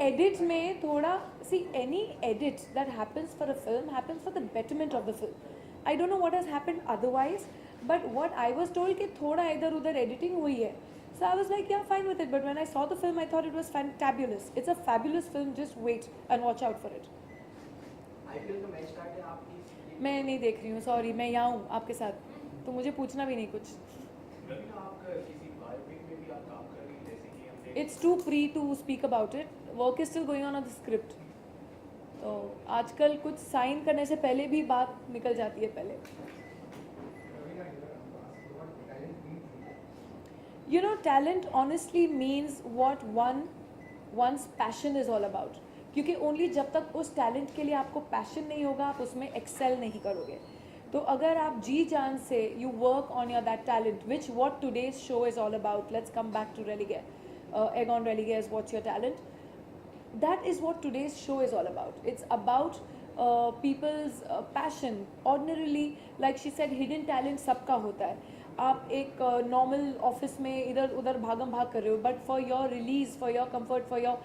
edit में थोड़ा, see any edit that happens for a film happens for the betterment of the film. I don't know what has happened otherwise, but what I was told कि थोड़ा इधर उधर editing हुई है. So I was like, yeah, fine with it. But when I saw the film, I thought it was fantabulous. It's a fabulous film. Just wait and watch out for it. IPL का match start है आपकी। मैं नहीं देख रही हूँ, sorry. मैं यहाँ हूँ आपके साथ, तो मुझे पूछना भी नहीं कुछ. It's too pre to speak about it. Work is still going on the script. तो आजकल कुछ साइन करने से पहले भी बात निकल जाती है पहले. You know, talent honestly means what one's passion is all about. क्योंकि only जब तक उस talent के लिए आपको passion नहीं होगा, आप उसमें excel नहीं करोगे. तो अगर आप जी जान से you work on your that talent, which what today's show is all about. Let's come back to Religare. Egon Religare's What's Your Talent? That is what today's show is all about. It's about people's passion. Ordinarily, like she said, hidden talent सबका होता है. आप एक normal office में इधर उधर भागम भाग कर रहे हो, but for your release, for your comfort, for your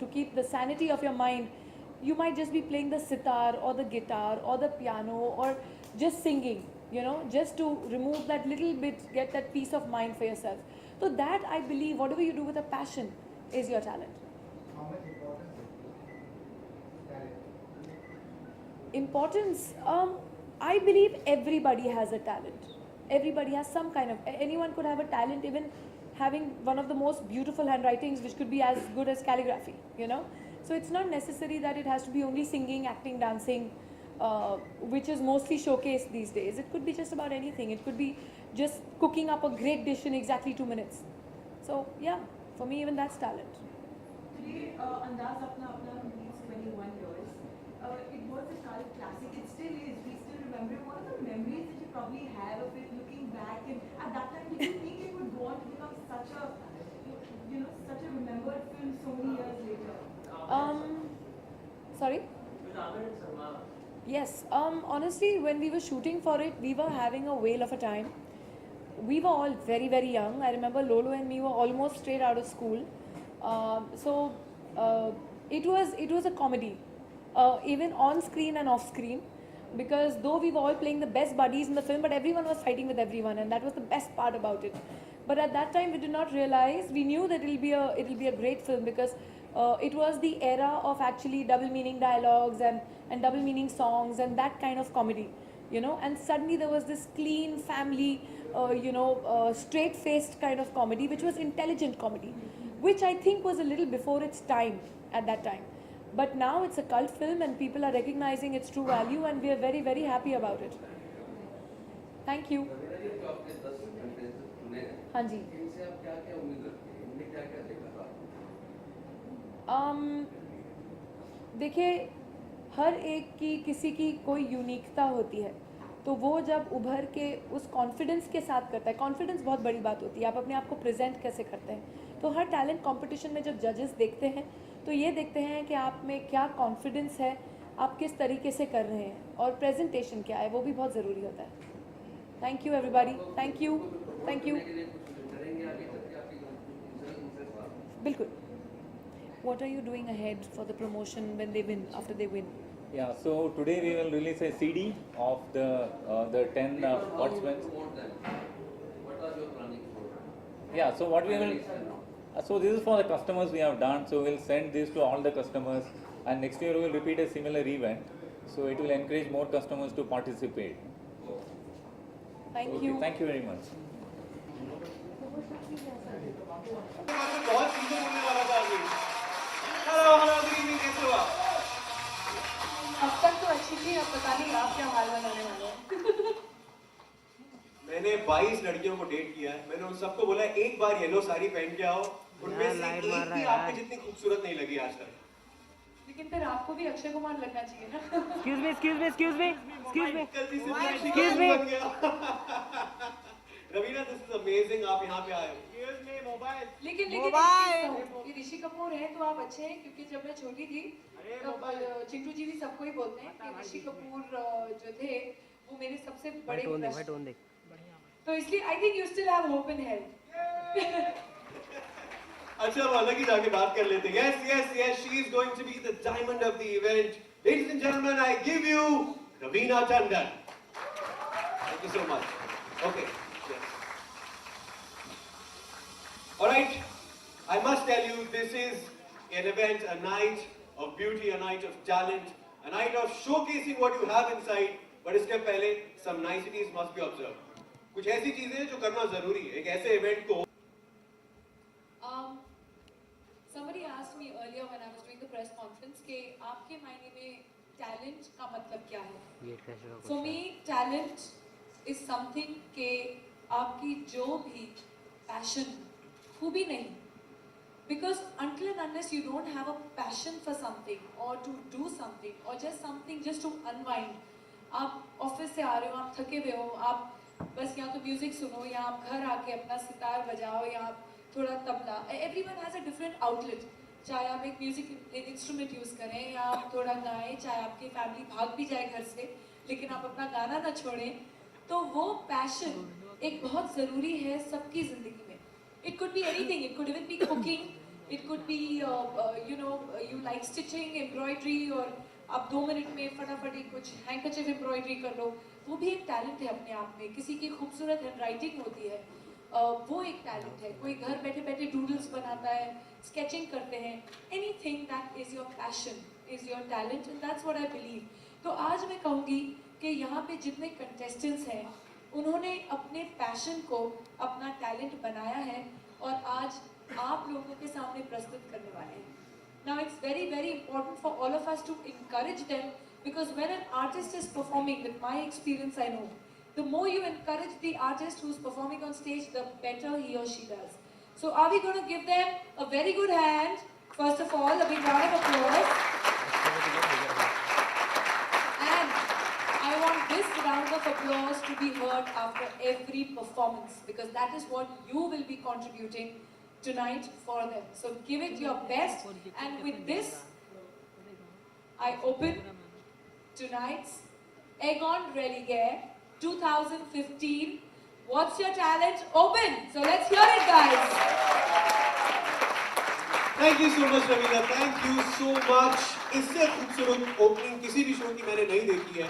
to keep the sanity of your mind, you might just be playing the sitar or the guitar or the piano or just singing, just to remove that little bit, get that peace of mind for yourself. So that, I believe, whatever you do with a passion is your talent. How much importance is talent? Importance, I believe everybody has a talent. Everybody has some kind of, anyone could have a talent, even having one of the most beautiful handwritings, which could be as good as calligraphy, So it's not necessary that it has to be only singing, acting, dancing, which is mostly showcased these days. It could be just about anything. It could be just cooking up a great dish in exactly 2 minutes. So yeah, for me even that's talent. Today, Andaz Apna Apna means 21 years. It was a cult classic. It still is. We still remember. What are the memories that you probably have of it looking back? And at that time, did you think it would go on to become such a, such a remembered film so many years later? Sorry? Yes. Honestly, when we were shooting for it, we were having a whale of a time. We were all very, very young. I remember Lolo and me were almost straight out of school. It was a comedy, even on screen and off screen, because though we were all playing the best buddies in the film, but everyone was fighting with everyone, and that was the best part about it. But at that time, we did not realize. We knew that it'll be a great film because it was the era of actually double meaning dialogues and double meaning songs and that kind of comedy, And suddenly there was this clean family, straight-faced kind of comedy, which was intelligent comedy, which I think was a little before its time at that time. But now it's a cult film and people are recognizing its true value, and we are very, very happy about it. Thank you. हाँ जी. देखिए, हर एक की किसी की कोई यूनिकता होती है, तो वो जब उभर के उस कॉन्फिडेंस के साथ करता है, कॉन्फिडेंस बहुत बड़ी बात होती है, आप अपने आप को प्रेजेंट कैसे करते हैं. तो हर टैलेंट कंपटीशन में जब जजेस देखते हैं तो ये देखते हैं कि आप में क्या कॉन्फिडेंस है, आप किस तरीके से कर रहे हैं, और प्रेजेंटेशन क्या है, वो भी बहुत ज़रूरी होता है. Thank you everybody. Thank you. Thank you. बिल्कुल. What are you doing ahead for the promotion when they win, after they win? Yeah, so today we will release a CD of the 10 participants. What are you planning for? Yeah, so what we will, so this is for the customers we have done, so we'll send this to all the customers, and next year we will repeat a similar event, so it will encourage more customers to participate. Thank Okay, you. thank you very much. बहुत सुंदर होने वाला था अभी. Hello hello, good evening, कैसे हो आप? अब तक तो अच्छी थी, अब पता नहीं आप क्या हाल बनाने वाले हैं. मैंने 22 लड़कियों को डेट किया है. मैंने उन सबको बोला एक बार येलो साड़ी पहन के आओ. उनमें से एक भी आपके जितनी खूबसूरत नहीं लगी आज तक. लेकिन फिर आपको भी अक्षय कुमार लगना चाहिए ना. गलती से रवीना, दिस इज अमेजिंग, आप यहाँ पे आए हो. लेकिन ये ऋषि कपूर हैं तो आप अच्छे हैं, क्योंकि जब मैं छोटी थी तब चिंटू जी भी सबको ही बोलते हैं कि ऋषि कपूर जो थे वो मेरे सबसे बड़े क्रश. तो इसलिए I think you still have hope in health. अच्छा हम अलग ही जाके बात कर लेते हैं. Yes, she is going to be the diamond of the event. Ladies and gentlemen, I give you Raveena Tandon. Thank you so much. Okay. Yes. All right. I must tell you, this is an event, a night of beauty, a night of talent, a night of showcasing what you have inside. But इसके पहले some niceties must be observed. कुछ ऐसी चीजें हैं जो करना जरूरी है एक ऐसे इवेंट को. Somebody asked me earlier when I was doing the press conference कि आपके मायने में talent का मतलब क्या है? For me, talent is something कि आपकी जो भी passion, खूबी नहीं. Because until and unless you don't have a passion for something or to do something or just something just to unwind, आप ऑफिस से आ रहे हो, आप थके हुए हो, आप बस या तो म्यूजिक सुनो या आप घर आके अपना सितार बजाओ या आप थोड़ा tabla. Everyone has a different outlet. चाहे आप एक म्यूजिक इंस्ट्रूमेंट यूज करें या आप थोड़ा गाएं, चाहे आपकी फैमिली भाग भी जाए घर से लेकिन आप अपना गाना ना छोड़ें, तो वो पैशन एक बहुत ज़रूरी है सबकी ज़िंदगी में. It could be anything. It could even be cooking. It could be you like stitching, embroidery, और आप 2 मिनट में फटाफट कुछ हैंकरचीफ एम्ब्रॉयडरी कर लो. वो भी एक टैलेंट है अपने आप में. किसी की खूबसूरत हैंडराइटिंग होती है, वो एक टैलेंट है. कोई घर बैठे बैठे डूडल्स बनाता है, स्केचिंग करते हैं. Anything that is your passion is your talent, and that's what I believe. तो आज मैं कहूँगी कि यहाँ पे जितने कंटेस्टेंट्स हैं उन्होंने अपने पैशन को अपना टैलेंट बनाया है और आज आप लोगों के सामने प्रस्तुत करने वाले हैं. Now it's very, very important for all of us to encourage them, because when an artist is performing, with my experience I know, the more you encourage the artist who's performing on stage, the better he or she does. So are we going to give them a very good hand? First of all, a big round of applause. And I want this round of applause to be heard after every performance, because that is what you will be contributing tonight for them. So give it your best, and with this I open tonight's Egon Religare 2015 What's Your Talent Open. So let's hear it, guys. Thank you so much Raveena, thank you so much. इससे खूबसूरत opening किसी भी show की मैंने नहीं देखी है.